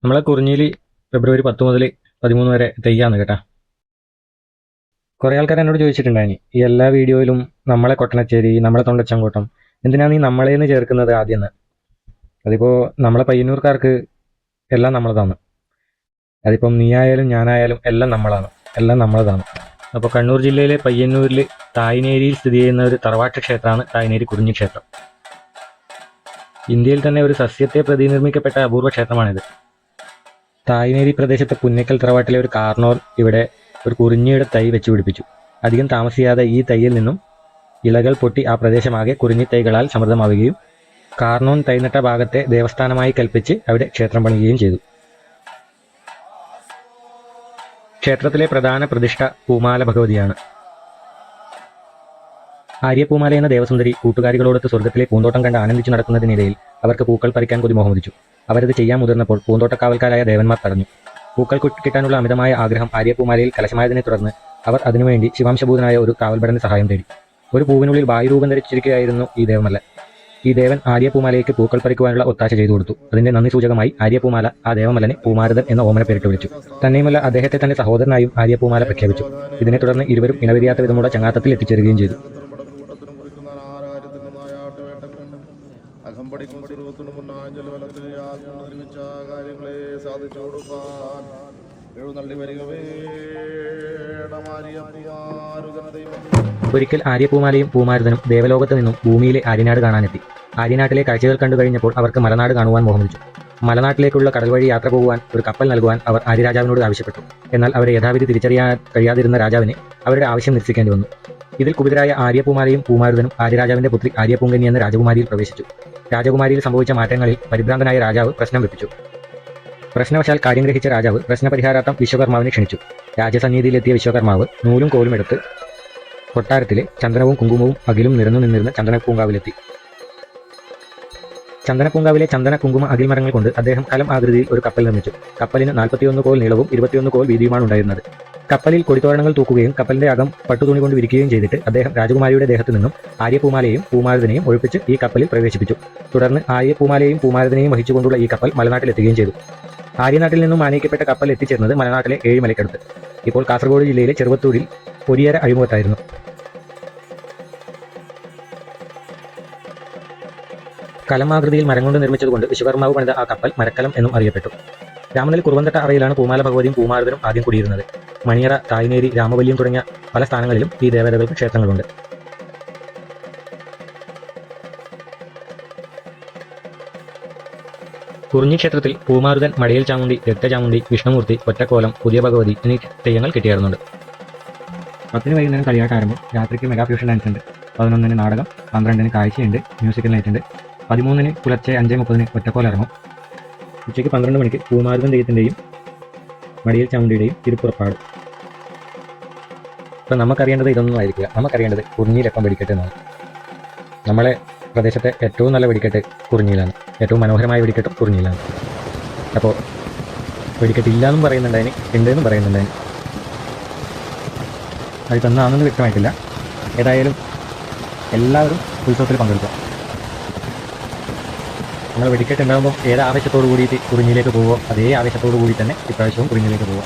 നമ്മളെ കുറിഞ്ഞിയിൽ ഫെബ്രുവരി 10 മുതൽ 13 വരെ തെയ്യാന്ന് കേട്ടാ. കുറേ ആൾക്കാർ എന്നോട് ചോദിച്ചിട്ടുണ്ടായിനി ഈ എല്ലാ വീഡിയോയിലും നമ്മളെ കൊട്ടണച്ചേരി, നമ്മളെ തൊണ്ടച്ചങ്കോട്ടം, എന്തിനാണ് നീ നമ്മളേന്ന് ചേർക്കുന്നത് ആദ്യം? അതിപ്പോൾ നമ്മളെ പയ്യന്നൂർക്കാർക്ക് എല്ലാം നമ്മളതാണ്. അതിപ്പം നീ ആയാലും ഞാനായാലും എല്ലാം നമ്മളാണ്, എല്ലാം നമ്മളതാണ്. അപ്പോൾ കണ്ണൂർ ജില്ലയിലെ പയ്യന്നൂരിൽ തായ്നേരിയിൽ സ്ഥിതി ചെയ്യുന്ന ഒരു തറവാട്ട് ക്ഷേത്രമാണ് തായ്നേരി കുറിഞ്ഞി ക്ഷേത്രം. ഇന്ത്യയിൽ തന്നെ ഒരു സസ്യത്തെ പ്രതിനിർമ്മിക്കപ്പെട്ട അപൂർവ ക്ഷേത്രമാണിത്. തായ്നേരി പ്രദേശത്തെ പുന്നക്കൽ തറവാട്ടിലെ ഒരു കാർണോർ ഇവിടെ ഒരു കുറിഞ്ഞിയുടെ തൈ വെച്ച് പിടിപ്പിച്ചു. അധികം താമസിയാതെ ഈ തൈയിൽ നിന്നും ഇലകൾ പൊട്ടി ആ പ്രദേശമാകെ കുറിഞ്ഞി തൈകളാൽ സമൃദ്ധമാവുകയും കാർണോൻ തൈനട്ട ഭാഗത്തെ ദേവസ്ഥാനമായി കൽപ്പിച്ച് അവിടെ ക്ഷേത്രം പണിയുകയും ചെയ്തു. ക്ഷേത്രത്തിലെ പ്രധാന പ്രതിഷ്ഠ പൂമാല ഭഗവതിയാണ്. ആര്യപൂമാല എന്ന ദേവസുന്ദരി കൂട്ടുകാരികളോടൊത്ത് സ്വർഗത്തിലെ പൂന്തോട്ടം കണ്ട് ആനന്ദിച്ചു നടക്കുന്നതിനിടയിൽ അവർക്ക് പൂക്കൾ പറിക്കാൻ കൊതിമോഹമുദിച്ചു. അവരത് ചെയ്യാൻ മുതിർന്നപ്പോൾ പൂന്തോട്ടക്കാവൽക്കാരായ ദേവന്മാർ തടഞ്ഞു. പൂക്കൾ കിട്ടാനുള്ള അമിതമായ ആഗ്രഹം ആര്യപൂമാലയിൽ കലശമായതിനെ തുടർന്ന് അവർ അതിനുവേണ്ടി ശിവാംശഭൂതനായ ഒരു കാവൽഭടന്റെ സഹായം തേടി. ഒരു പൂവിനുള്ളിൽ വായുരൂപം ധരിച്ചിരിക്കുകയായിരുന്നു ഈ ദേവമല്ല. ഈ ദേവൻ ആര്യപൂമാലയ്ക്ക് പൂക്കൾ പറിക്കുവാനുള്ള ഒത്താശ ചെയ്തു കൊടുത്തു. അതിന്റെ നന്ദി സൂചകമായി ആര്യപൂമാല ആ ദേവമല്ലനെ പൂമാരതൻ എന്ന ഓമന പേരിട്ട് വിളിച്ചു. തന്നെയുമല്ല, അദ്ദേഹത്തെ തന്റെ സഹോദരനായും ആര്യപൂമാല പ്രഖ്യാപിച്ചു. ഇതിനെ തുടർന്ന് ഇരുവരും ഇണവരിയാത്ത വിധമുള്ള ചങ്ങാത്തത്തിൽ എത്തിച്ചേരുകയും ചെയ്തു. ഒരിക്കൽ ആര്യപൂമാലയും പൂമാരുതനും ദേവലോകത്ത് നിന്നും ഭൂമിയിലെ ആര്യനാട് കാണാനെത്തി. ആര്യനാട്ടിലെ കാഴ്ചകൾ കണ്ടു കഴിഞ്ഞപ്പോൾ അവർക്ക് മലനാട് കാണുവാൻ മോഹമിച്ചു. മലനാട്ടിലേക്കുള്ള കടൽ വഴി യാത്ര പോകുവാൻ ഒരു കപ്പൽ നൽകുവാൻ അവർ ആര്യരാജാവിനോട് ആവശ്യപ്പെട്ടു. എന്നാൽ അവരെ യഥാവിധി തിരിച്ചറിയാൻ കഴിയാതിരുന്ന രാജാവിന് അവരുടെ ആവശ്യം നിരസിക്കേണ്ടി വന്നു. ഇതിൽ കുപിതരായ ആര്യപൂമാലയും പൂമാരുതനും ആര്യരാജാവിന്റെ പുത്രി ആര്യപൂങ്കന്നി എന്ന രാജകുമാരിയിൽ പ്രവേശിച്ചു. രാജകുമാരിയിൽ സംഭവിച്ച മാറ്റങ്ങളിൽ പരിഭ്രാന്തനായ രാജാവ് പ്രശ്നം വെപ്പിച്ചു. പ്രശ്നവശാൽ കാര്യം ഗ്രഹിച്ച രാജാവ് പ്രശ്നപരിഹാരാർത്ഥം വിശ്വകർമാവിനെ ക്ഷണിച്ചു. രാജസന്നിധിയിലെത്തിയ വിശ്വകർമാവ് നൂലും കോലും എടുത്ത് കൊട്ടാരത്തിലെ ചന്ദനവും കുങ്കുമവും അകിലും നിരന്നു നിന്നിരുന്ന ചന്ദനപ്പൂങ്കാവിലെത്തി. ചന്ദനപ്പൂങ്കാവിലെ ചന്ദന കുങ്കുമ അകിൽമരങ്ങൾ കൊണ്ട് അദ്ദേഹം കലം ആകൃതിയിൽ ഒരു കപ്പൽ നിർമ്മിച്ചു. കപ്പലിന് 41 കോൽ നീളവും 21 കോൽ വീതിയുമാണ് ഉണ്ടായിരുന്നത്. കപ്പലിൽ കൊടിത്തോരണങ്ങൾ തൂക്കുകയും കപ്പലിന്റെ അകം പട്ടുതുണി കൊണ്ട് വിരിക്കുകയും ചെയ്തിട്ട് അദ്ദേഹം രാജകുമാരിയുടെ ദേഹത്തു നിന്നും ആര്യപൂമാലയെയും പൂമാരുതനെയും ഒഴിപ്പിച്ച് ഈ കപ്പലിൽ പ്രവേശിപ്പിച്ചു. തുടർന്ന് ആര്യപൂമാലയെയും പൂമാരുതനെയും വഹിച്ചുകൊണ്ടുള്ള ഈ കപ്പൽ മലനാട്ടിലെത്തുകയും ചെയ്തു. ആര്യനാട്ടിൽ നിന്നും ആനയിക്കപ്പെട്ട കപ്പൽ എത്തിച്ചേർന്നത് മലനാട്ടിലെ ഏഴിമലയ്ക്കടുത്ത്, ഇപ്പോൾ കാസർഗോഡ് ജില്ലയിലെ ചെറുവത്തൂരിൽ ഒരിയര അഴിമുഖത്തായിരുന്നു. കലമാകൃതിയിൽ മരം കൊണ്ട് നിർമ്മിച്ചതുകൊണ്ട് വിശ്വകർമാവ് പണിത ആ കപ്പൽ മരക്കലം എന്നും അറിയപ്പെട്ടു. രാമനിൽ കുറുവന്തട്ട അറയിലാണ് പൂമാല ഭഗവതിയും പൂമാരുതനും ആദ്യം കുടിയിരുന്നത്. മണിയറ, തായ്നേരി, രാമവല്യം തുടങ്ങിയ പല സ്ഥാനങ്ങളിലും ഈ ദേവതകൾക്ക് ക്ഷേത്രങ്ങളുണ്ട്. കുറിഞ്ഞി ക്ഷേത്രത്തിൽ പൂമാരുതൻ, മടയിൽ ചാമുണ്ടി, രക്തചാമുണ്ടി, വിഷ്ണുമൂർത്തി, ഒറ്റക്കോലം, പുതിയ ഭഗവതി എന്നീ തെയ്യങ്ങൾ കെട്ടിയാറുന്നുണ്ട്. 10 വൈകുന്നേരം കളിയാട്ട ആരംഭം, രാത്രിക്ക് മെഗാ ഫ്യൂഷൻ ഡാൻസ് ഉണ്ട്, 11 നാടകം, 12 കാഴ്ചയുണ്ട്, മ്യൂസിക്കൽ നൈറ്റ് ഉണ്ട്, 13 പുലർച്ചെ 5:30 ഒറ്റക്കോല ഇറങ്ങും. ഉച്ചയ്ക്ക് 12 മണിക്ക് പൂമാരുതൻ തെയ്യത്തിൻ്റെയും മടിയിൽ ചാമുണ്ടിയുടെയും തിരുപ്പുറപ്പാട്. ഇപ്പം നമുക്കറിയേണ്ടത് ഇതൊന്നും ആയിരിക്കില്ല. നമുക്കറിയേണ്ടത് കുറിഞ്ഞിയിലപ്പം വെടിക്കെട്ട് എന്നാണ്. നമ്മളെ പ്രദേശത്തെ ഏറ്റവും നല്ല വെടിക്കെട്ട് കുറിഞ്ഞിയിലാണ്. ഏറ്റവും മനോഹരമായ വെടിക്കെട്ടും കുറിഞ്ഞിയിലാണ്. അപ്പോൾ വെടിക്കെട്ടില്ലാന്നും പറയുന്നുണ്ടായിന്, ഉണ്ടെന്നും പറയുന്നുണ്ടായിന്. അതിപ്പോൾ എന്നാണെന്ന് വ്യക്തമായിട്ടില്ല. ഏതായാലും എല്ലാവരും ഉത്സവത്തിൽ പങ്കെടുക്കുക. നമ്മൾ വെടിക്കെട്ട് ഉണ്ടാകുമ്പോൾ ഏത് ആവേശത്തോടു കൂടിയിട്ട് കുറിഞ്ഞിയിലേക്ക് പോവുമോ അതേ ആവേശത്തോടു കൂടി തന്നെ ഇപ്രാവശ്യവും കുറിഞ്ഞിയിലേക്ക് പോവുക.